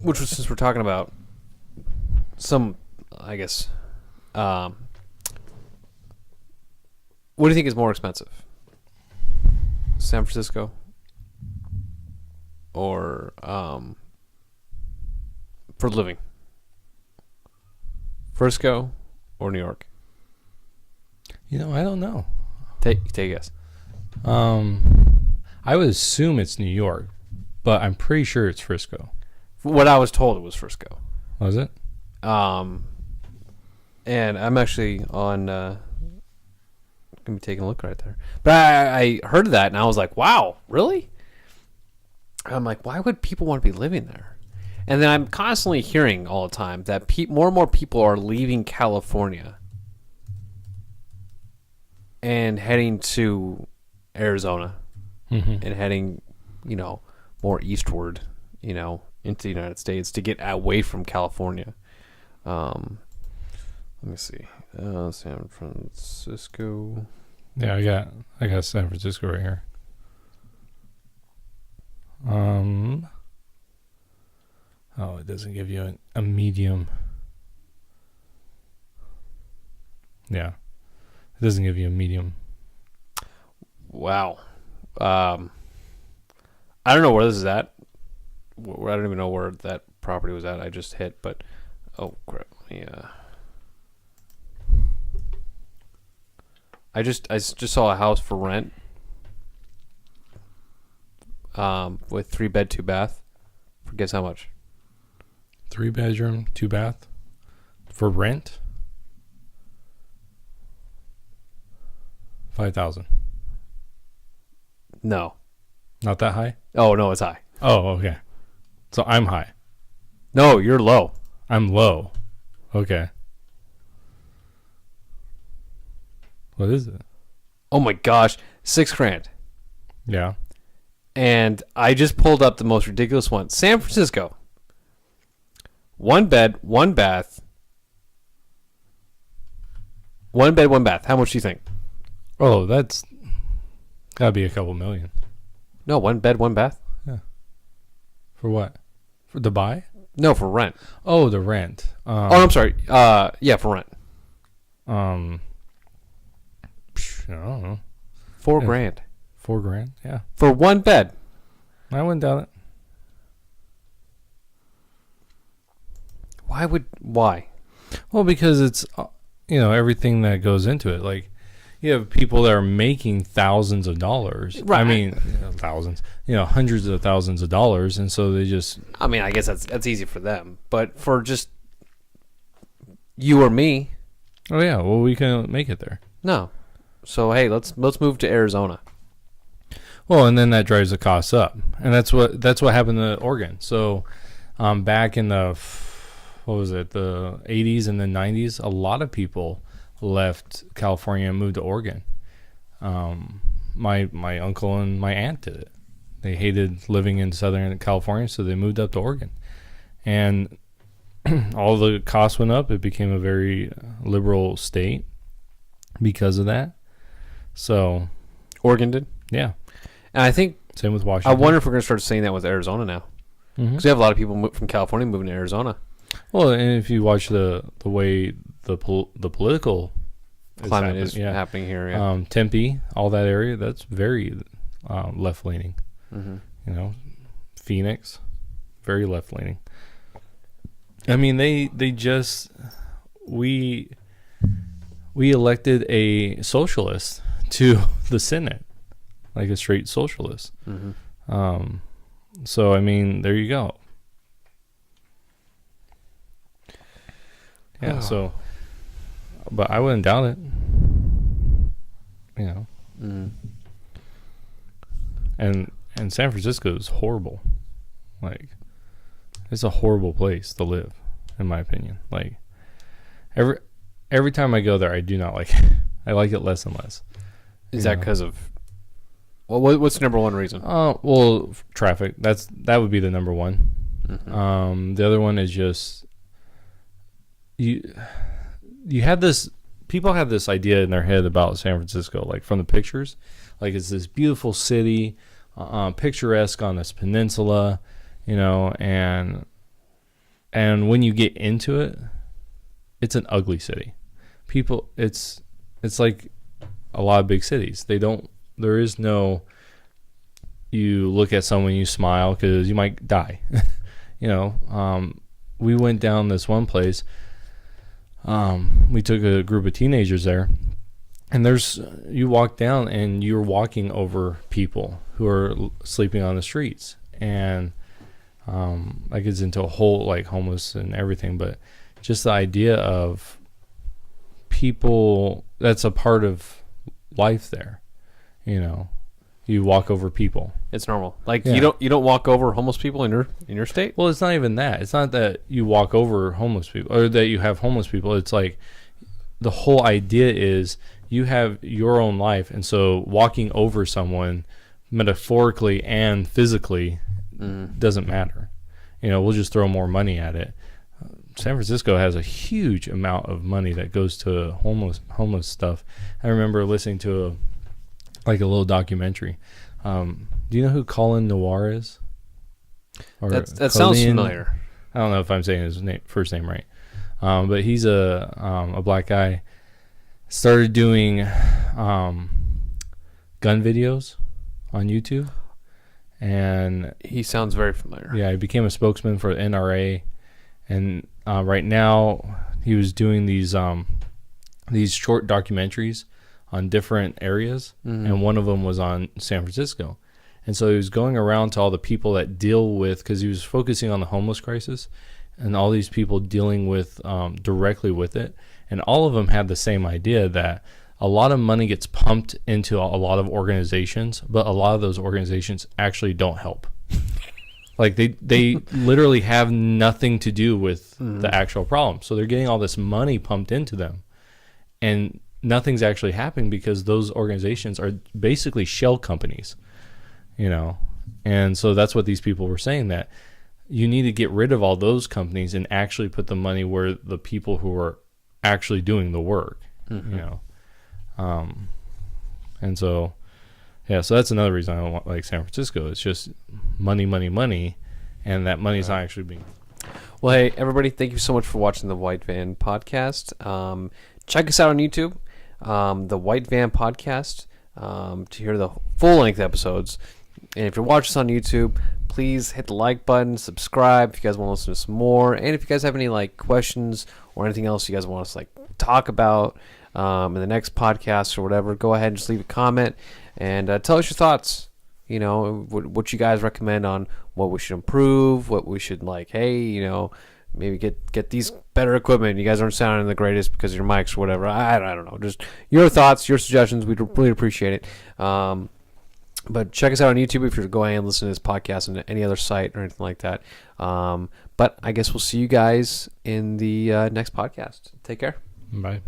Which was, since we're talking about some, I guess, what do you think is more expensive? San Francisco or for living? Frisco or New York? I don't know. Take a guess. I would assume it's New York, but I'm pretty sure it's Frisco. What I was told, it was Frisco. Was it? And I'm actually on gonna be taking a look right there. But I heard that and I was like, wow, really? I'm like, why would people want to be living there? And then I'm constantly hearing all the time that more and more people are leaving California and heading to Arizona and heading, more eastward, into the United States to get away from California. Let me see. San Francisco. Yeah, I got San Francisco right here. It doesn't give you a medium. Yeah. It doesn't give you a medium. Wow. I don't know where this is at. I don't even know where that property was at. I just hit, but oh crap! Yeah. I just saw a house for rent. With 3-bed, 2-bath. For guess how much? 3-bedroom, 2-bath for rent. 5,000. No. Not that high? Oh no, it's high. Oh, okay. So I'm high. No, you're low. I'm low. Okay. What is it? Oh my gosh, $6,000. Yeah. And I just pulled up the most ridiculous one. San Francisco. 1 bed, 1 bath. 1 bed, 1 bath. How much do you think? Oh, that's gotta be a couple million. No, 1 bed, 1 bath. Yeah. For what? For the buy? No, for rent. Oh, the rent. I'm sorry. Yeah, for rent. I don't know. $4,000 $4,000. Yeah. for 1 bed. I wouldn't doubt it. Why? Well, because it's everything that goes into it. Like, you have people that are making thousands of dollars. Right. I mean, thousands. Hundreds of thousands of dollars, and so they just. I mean, I guess that's easy for them, but for just you or me, Oh yeah. Well, we can make it there. no. So hey, let's move to Arizona. Well, and then that drives the costs up, and that's what happened to Oregon. So, back in the the 80s and the 90s, a lot of people left California and moved to Oregon. My uncle and my aunt did it. They hated living in Southern California, so they moved up to Oregon, and all the costs went up. It became a very liberal state because of that. So, Oregon did, yeah. and I think Same with Washington. I wonder if we're going to start saying that with Arizona now, because we have a lot of people from California moving to Arizona. Well, and if you watch the way the political Climate is happening here. Yeah. Tempe, all that area, that's very left leaning. Mm-hmm. Phoenix, very left leaning. I mean, they just we elected a socialist to the Senate, like a straight socialist. Mm-hmm. So I mean, there you go. Yeah. Oh. So, but I wouldn't doubt it. Mm-hmm. And San Francisco is horrible. Like, it's a horrible place to live, in my opinion. Like, every time I go there, I do not like it. I like it less and less. Is that because of? Well, what's the number one reason? Well, traffic. That would be the number one. Mm-hmm. The other one is just you have this. People have this idea in their head about San Francisco, like from the pictures, like it's this beautiful city, picturesque on this peninsula, and when you get into it, it's an ugly city. It's like a lot of big cities. There is no, you look at someone, you smile because you might die. We went down this one place. We took a group of teenagers there, and you walk down and you're walking over people who are sleeping on the streets, and like it's into a whole like homeless and everything, but just the idea of people, that's a part of life there. You walk over people. It's normal. Like you don't walk over homeless people in your state. Well, it's not even that. It's not that you walk over homeless people or that you have homeless people. It's like the whole idea is you have your own life, and so walking over someone metaphorically and physically doesn't matter. We'll just throw more money at it. San Francisco has a huge amount of money that goes to homeless stuff. I remember listening to a little documentary. Do you know who Colin Noir is? Or that sounds familiar. I don't know if I'm saying his first name right, but he's a black guy. Started doing gun videos on YouTube, and he sounds very familiar. Yeah, he became a spokesman for the NRA, and right now he was doing these short documentaries on different areas, and one of them was on San Francisco. And so he was going around to all the people that deal with, because he was focusing on the homeless crisis and all these people dealing with directly with it. And all of them had the same idea that a lot of money gets pumped into a lot of organizations, but a lot of those organizations actually don't help. Like they literally have nothing to do with the actual problem. So they're getting all this money pumped into them, and nothing's actually happening because those organizations are basically shell companies, and so that's what these people were saying, that you need to get rid of all those companies and actually put the money where the people who are actually doing the work, and so so that's another reason I don't like San Francisco. It's just money, and that money is not actually being. Well, hey everybody, thank you so much for watching the White Van podcast. Check us out on YouTube, the White Van podcast, to hear the full-length episodes. And if you're watching us on YouTube, please hit the like button, subscribe if you guys want to listen to some more. And if you guys have any questions or anything else you guys want us to talk about in the next podcast or whatever, go ahead and just leave a comment and tell us your thoughts. What you guys recommend on what we should improve, what we should maybe get these better equipment. You guys aren't sounding the greatest because of your mics or whatever. I don't know. Just your thoughts, your suggestions. We'd really appreciate it. But check us out on YouTube if you're going and listen to this podcast on any other site or anything like that. But I guess we'll see you guys in the next podcast. Take care. Bye.